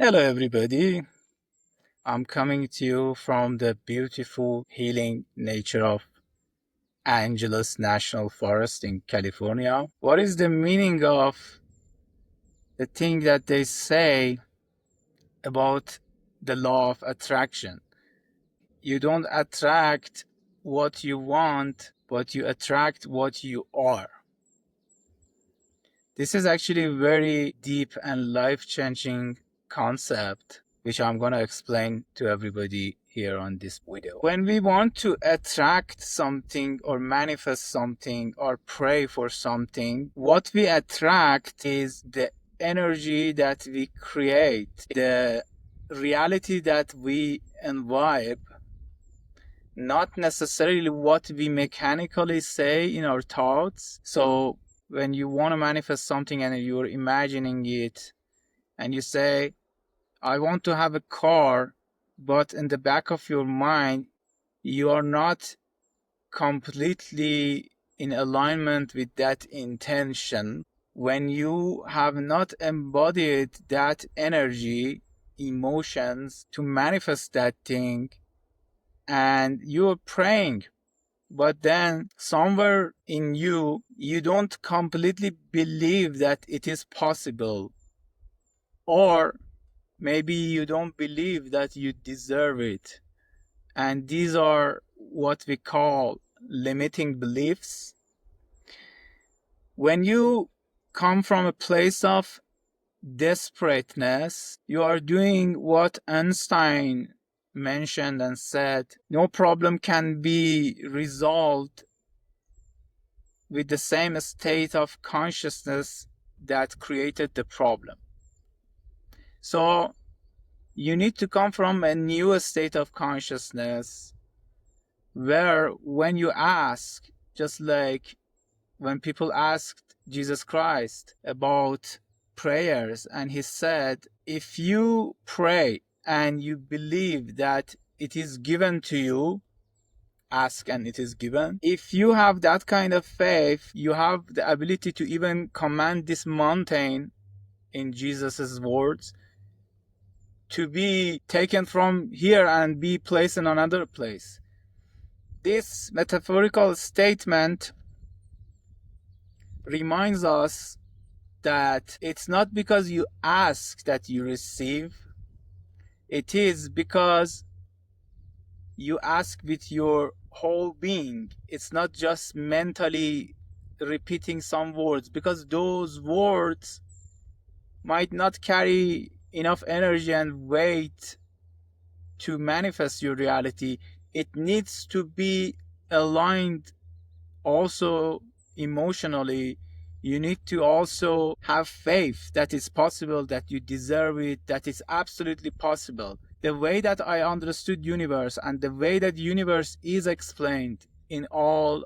Hello, everybody. I'm coming to you from the beautiful healing nature of Angeles National Forest in California. What is the meaning of the thing that they say about the law of attraction? You don't attract what you want, but you attract what you are. This is actually a very deep and life-changing concept, which I'm going to explain to everybody here on this video. When we want to attract something or manifest something or pray for something, what we attract is the energy that we create, the reality that we imbibe, not necessarily what we mechanically say in our thoughts. So when you want to manifest something and you're imagining it and you say, I want to have a car, but in the back of your mind, you are not completely in alignment with that intention. When you have not embodied that energy, emotions to manifest that thing, and you're praying, but then somewhere in you, you don't completely believe that it is possible, or maybe you don't believe that you deserve it. And these are what we call limiting beliefs. When you come from a place of desperateness, you are doing what Einstein mentioned and said, no problem can be resolved with the same state of consciousness that created the problem. So you need to come from a new state of consciousness where when you ask, just like when people asked Jesus Christ about prayers, and he said, if you pray and you believe that it is given to you, ask and it is given. If you have that kind of faith, you have the ability to even command this mountain, in Jesus's words, to be taken from here and be placed in another place. This metaphorical statement reminds us that it's not because you ask that you receive. It is because you ask with your whole being. It's not just mentally repeating some words, because those words might not carry enough energy and weight to manifest your reality. It needs to be aligned also emotionally. You need to also have faith that it's possible, that you deserve it, that it's absolutely possible. The way that I understood universe and the way that universe is explained in all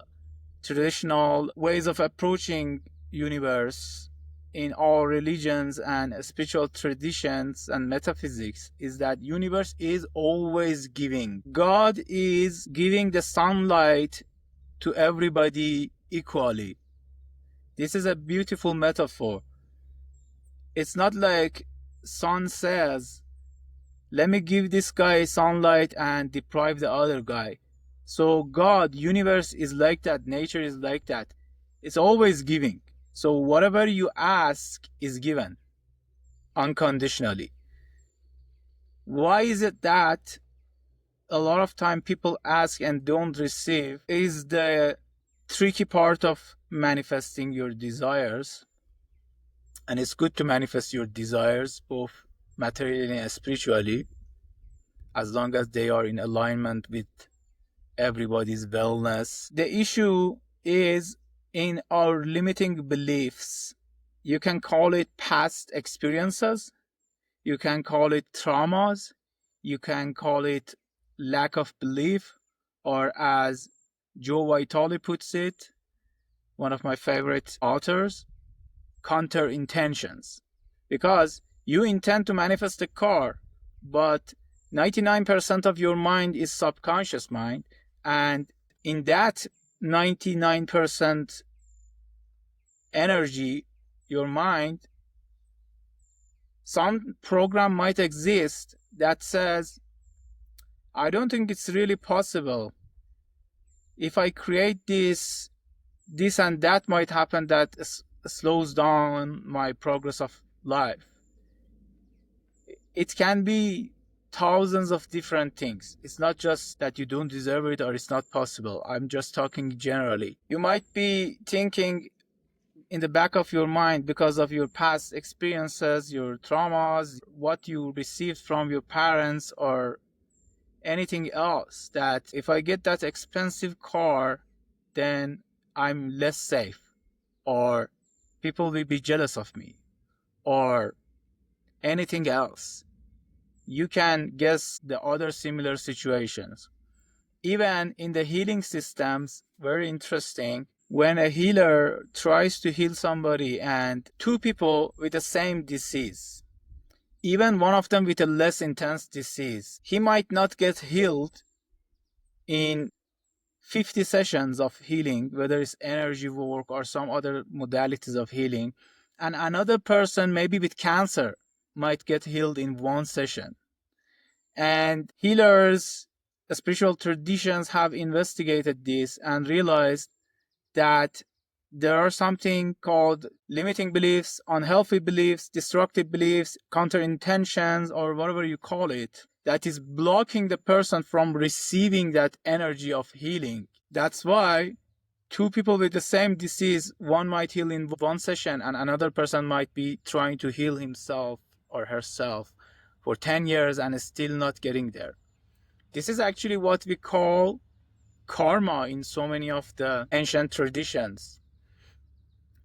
traditional ways of approaching universe in all religions and spiritual traditions and metaphysics is that universe is always giving. God is giving the sunlight to everybody equally. This is a beautiful metaphor. It's not like sun says, let me give this guy sunlight and deprive the other guy. So God, universe is like that, nature is like that. It's always giving. So whatever you ask is given unconditionally. Why is it that a lot of time people ask and don't receive is the tricky part of manifesting your desires. And it's good to manifest your desires both materially and spiritually, as long as they are in alignment with everybody's wellness. The issue is in our limiting beliefs. You can call it past experiences, you can call it traumas, you can call it lack of belief, or as Joe Vitale puts it, one of my favorite authors, counter intentions. Because you intend to manifest a car, but 99% of your mind is subconscious mind, and in that 99% energy, your mind Some program might exist that says, I don't think it's really possible. If I create this and that might happen that slows down my progress of life. It can be thousands of different things. It's not just that you don't deserve it or it's not possible. I'm just talking generally. You might be thinking in the back of your mind, because of your past experiences, your traumas, what you received from your parents or anything else, that if I get that expensive car, then I'm less safe, or people will be jealous of me, or anything else. You can guess the other similar situations. Even in the healing systems, very interesting, when a healer tries to heal somebody and two people with the same disease, even one of them with a less intense disease, he might not get healed in 50 sessions of healing, whether it's energy work or some other modalities of healing, and another person, maybe with cancer, might get healed in one session. And healers, spiritual traditions have investigated this and realized that there are something called limiting beliefs, unhealthy beliefs, destructive beliefs, counter intentions, or whatever you call it, that is blocking the person from receiving that energy of healing. That's why two people with the same disease, one might heal in one session and another person might be trying to heal himself or herself for 10 years and is still not getting there. This is actually what we call karma in so many of the ancient traditions.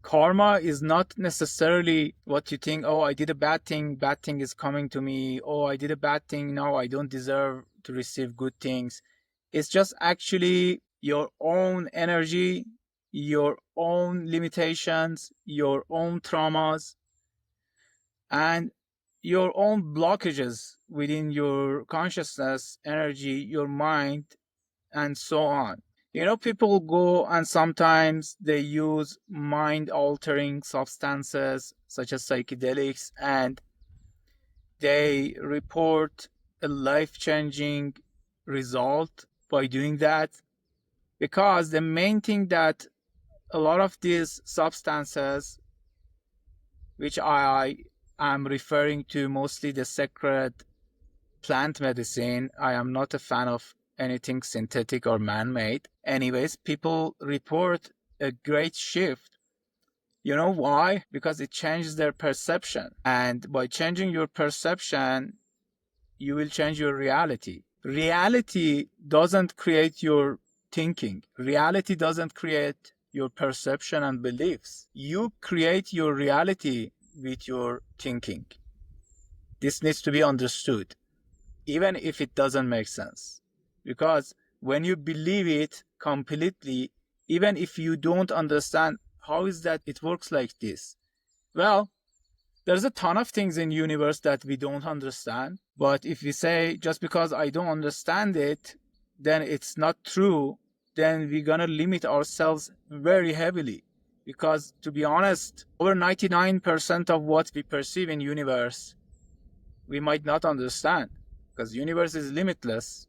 Karma is not necessarily what you think, oh, I did a bad thing is coming to me. Oh, I did a bad thing, now I don't deserve to receive good things. It's just actually your own energy, your own limitations, your own traumas, and your own blockages within your consciousness, energy, your mind, and so on. You know, people go and sometimes they use mind-altering substances such as psychedelics, and they report a life-changing result by doing that, because the main thing that a lot of these substances, which I am referring to mostly the sacred plant medicine, I am not a fan of anything synthetic or man-made. Anyways, people report a great shift. You know why? Because it changes their perception. And by changing your perception, you will change your reality. Reality doesn't create your thinking. Reality doesn't create your perception and beliefs. You create your reality with your thinking. This needs to be understood, even if it doesn't make sense. Because when you believe it completely, even if you don't understand how is that it works like this, well, there's a ton of things in the universe that we don't understand. But if we say, just because I don't understand it, then it's not true, then we're gonna limit ourselves very heavily. Because to be honest, over 99% of what we perceive in the universe, we might not understand, because the universe is limitless.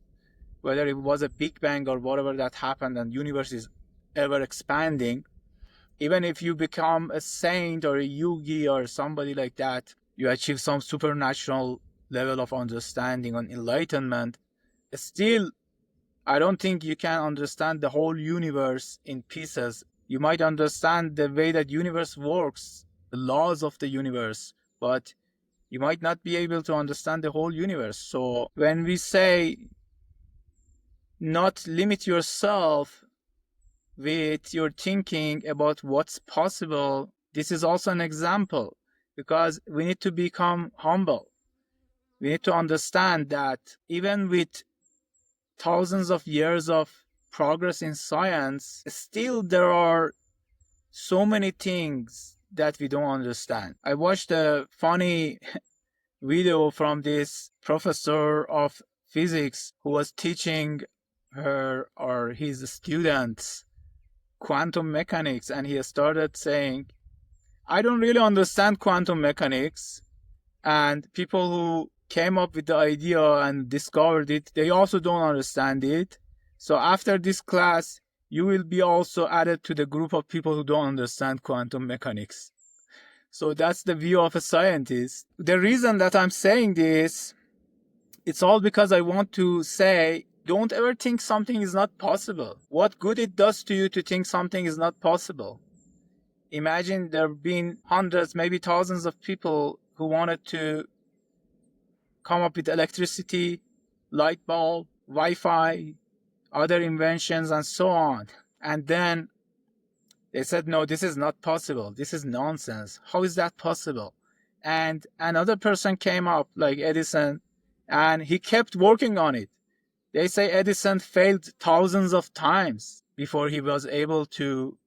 Whether it was a big bang or whatever that happened, and the universe is ever expanding, even if you become a saint or a yogi or somebody like that, you achieve some supernatural level of understanding and enlightenment, still, I don't think you can understand the whole universe in pieces. You might understand the way that universe works, the laws of the universe, but you might not be able to understand the whole universe. So when we say not limit yourself with your thinking about what's possible, this is also an example, because we need to become humble. We need to understand that even with thousands of years of progress in science, still there are so many things that we don't understand. I watched a funny video from this professor of physics who was teaching her or his students quantum mechanics, and he started saying, I don't really understand quantum mechanics, And people who came up with the idea and discovered it, they also don't understand it. So after this class, you will be also added to the group of people who don't understand quantum mechanics. So that's the view of a scientist. The reason that I'm saying this, it's all because I want to say, don't ever think something is not possible. What good it does to you to think something is not possible. Imagine there have been hundreds, maybe thousands of people who wanted to come up with electricity, light bulb, Wi-Fi, other inventions, and so on. And then they said, no, this is not possible. This is nonsense. How is that possible? And another person came up, like Edison, and he kept working on it. They say Edison failed thousands of times before he was able to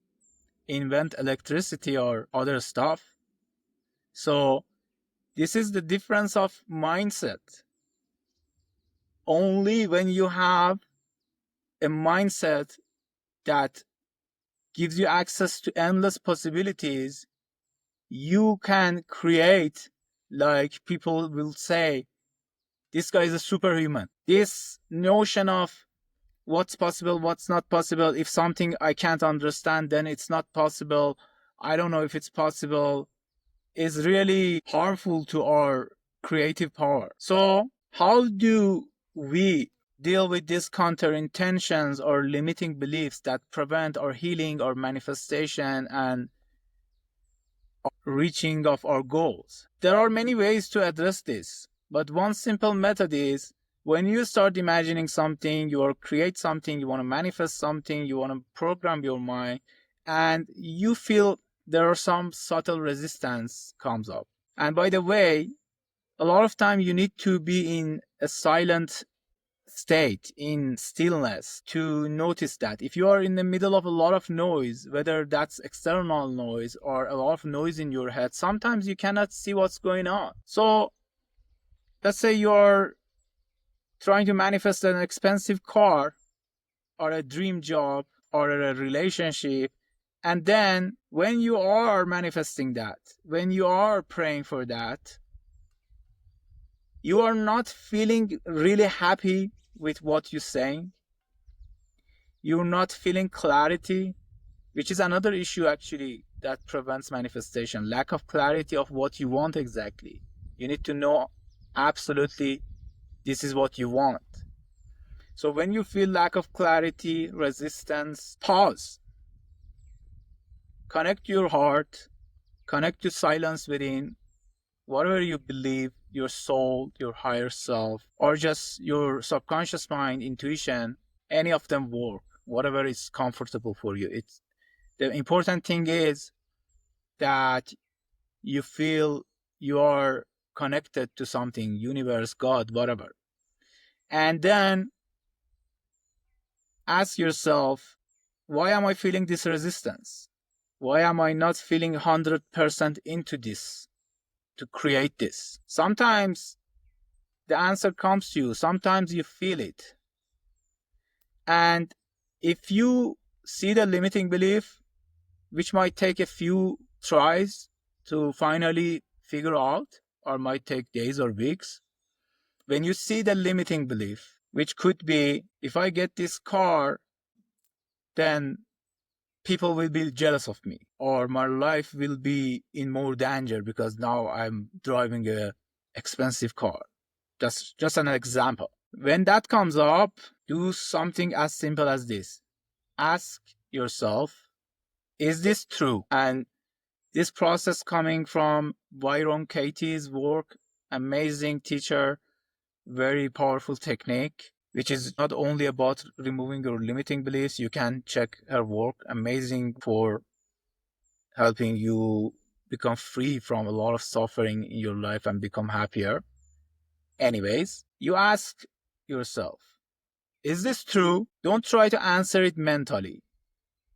invent electricity or other stuff. So this is the difference of mindset. Only when you have a mindset that gives you access to endless possibilities, you can create, like people will say, this guy is a superhuman. This notion of what's possible, what's not possible, if something I can't understand, then it's not possible, I don't know if it's possible, is really harmful to our creative power. So how do we deal with these counter-intentions or limiting beliefs that prevent our healing or manifestation and reaching of our goals? There are many ways to address this, but one simple method is, when you start imagining something, you want to create something, you want to manifest something, you want to program your mind, and you feel there are some subtle resistance comes up. And by the way, a lot of time you need to be in a silent state, in stillness, to notice that. If you are in the middle of a lot of noise, whether that's external noise or a lot of noise in your head, sometimes you cannot see what's going on. So let's say you're trying to manifest an expensive car or a dream job or a relationship, and then when you are manifesting that, when you are praying for that, you are not feeling really happy with what you're saying. You're not feeling clarity, which is another issue actually that prevents manifestation. Lack of clarity of what you want exactly. You need to know absolutely this is what you want. So when you feel lack of clarity, resistance, pause. Connect your heart, connect to silence within, whatever you believe, your soul, your higher self, or just your subconscious mind, intuition, any of them work, whatever is comfortable for you. It's the important thing is that you feel you are connected to something, universe, God, whatever. And then ask yourself, why am I feeling this resistance? Why am I not feeling 100% into this, to create this? Sometimes the answer comes to you, sometimes you feel it. And if you see the limiting belief, which might take a few tries to finally figure out, or might take days or weeks, when you see the limiting belief, which could be, if I get this car, then people will be jealous of me, or my life will be in more danger because now I'm driving a expensive car. That's just an example. When that comes up, do something as simple as this. Ask yourself, is this true? And this process coming from Byron Katie's work, amazing teacher, very powerful technique, which is not only about removing your limiting beliefs. You can check her work, amazing for helping you become free from a lot of suffering in your life and become happier. Anyways, you ask yourself, is this true? Don't try to answer it mentally.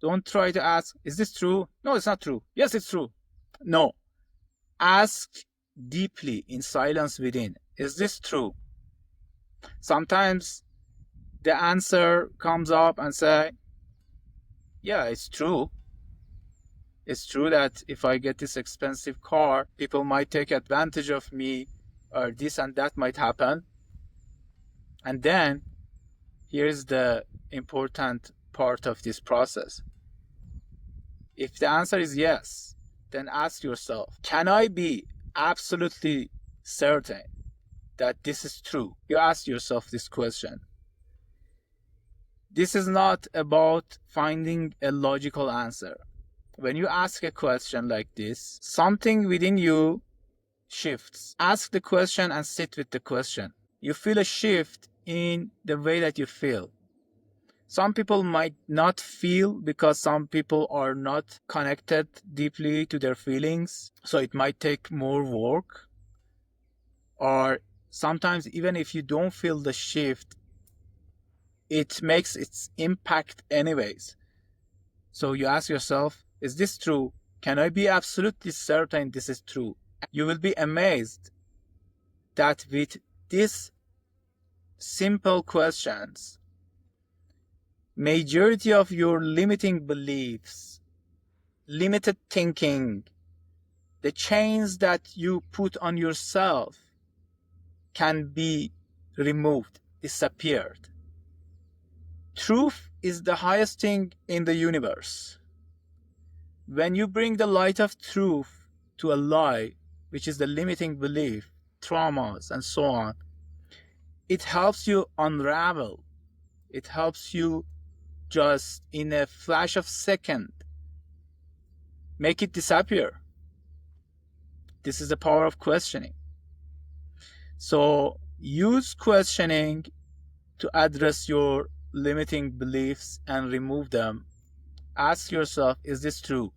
Don't try to ask, is this true? No, it's not true. Yes, it's true. No. Ask deeply in silence within, is this true? Sometimes the answer comes up and say, yeah, it's true. It's true that if I get this expensive car, people might take advantage of me, or this and that might happen. And then here's the important part of this process. If the answer is yes, then ask yourself, can I be absolutely certain that this is true? You ask yourself this question. This is not about finding a logical answer. When you ask a question like this, something within you shifts. Ask the question and sit with the question. You feel a shift in the way that you feel. Some people might not feel because some people are not connected deeply to their feelings, so it might take more work. Or sometimes even if you don't feel the shift, it makes its impact anyways. So you ask yourself, is this true? Can I be absolutely certain this is true? You will be amazed that with these simple questions, majority of your limiting beliefs, limited thinking, the chains that you put on yourself can be removed, disappeared. Truth is the highest thing in the universe. When you bring the light of truth to a lie, which is the limiting belief, traumas, and so on, it helps you unravel. It helps you just in a flash of second make it disappear. This is the power of questioning. So use questioning to address your limiting beliefs and remove them. Ask yourself, is this true?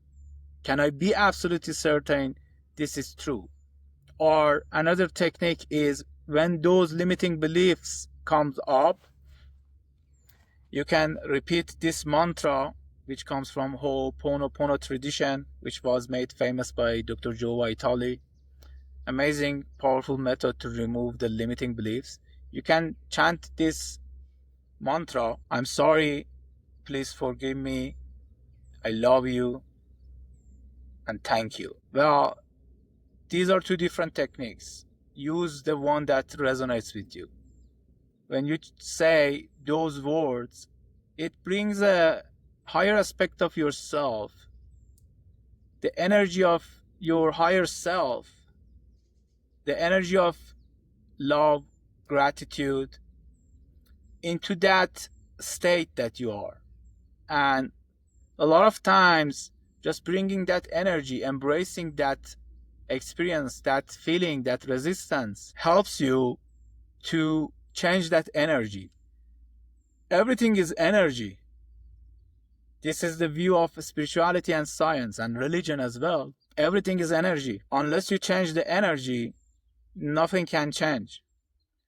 Can I be absolutely certain this is true? Or another technique is when those limiting beliefs comes up, you can repeat this mantra, which comes from Ho'oponopono tradition, which was made famous by Dr. Joe Vitale. Amazing, powerful method to remove the limiting beliefs. You can chant this mantra, I'm sorry, please forgive me, I love you, and thank you. Well, these are two different techniques. Use the one that resonates with you. When you say those words, it brings a higher aspect of yourself, the energy of your higher self, the energy of love, gratitude, into that state that you are. And a lot of times, just bringing that energy, embracing that experience, that feeling, that resistance, helps you to change that energy. Everything is energy. This is the view of spirituality and science and religion as well. Everything is energy. Unless you change the energy, nothing can change.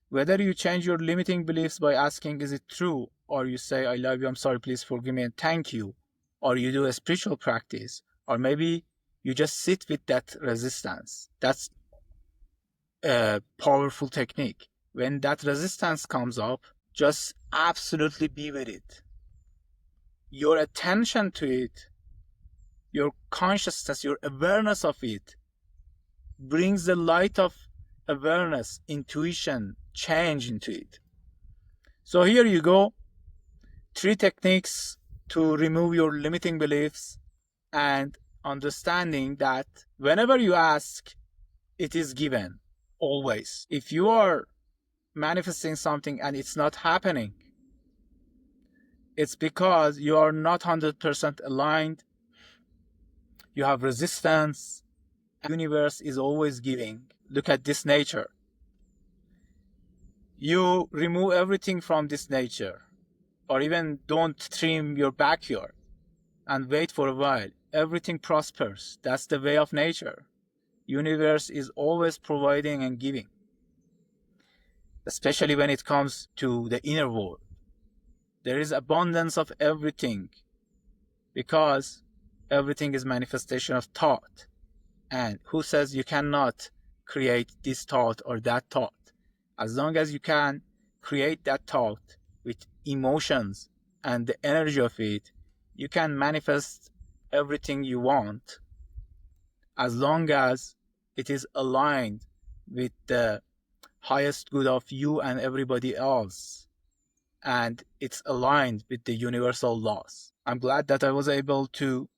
Whether you change your limiting beliefs by asking, is it true? Or you say, I love you, I'm sorry, please forgive me, and thank you. Or you do a spiritual practice. Or maybe you just sit with that resistance. That's a powerful technique. When that resistance comes up, just absolutely be with it. Your attention to it, your consciousness, your awareness of it, brings the light of awareness, intuition, change into it. So here you go. 3 techniques to remove your limiting beliefs, and understanding that whenever you ask, it is given, always. If you are manifesting something and it's not happening, it's because you are not 100% aligned. You have resistance. The universe is always giving. Look at this nature. You remove everything from this nature, or even don't trim your backyard and wait for a while. Everything prospers. That's the way of nature. Universe is always providing and giving, especially when it comes to the inner world. There is abundance of everything because everything is manifestation of thought. And who says you cannot create this thought or that thought? As long as you can create that thought with emotions and the energy of it, you can manifest everything you want, as long as it is aligned with the highest good of you and everybody else, and it's aligned with the universal laws. I'm glad that I was able to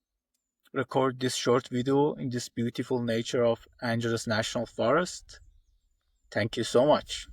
record this short video in this beautiful nature of Angeles National Forest. Thank you so much.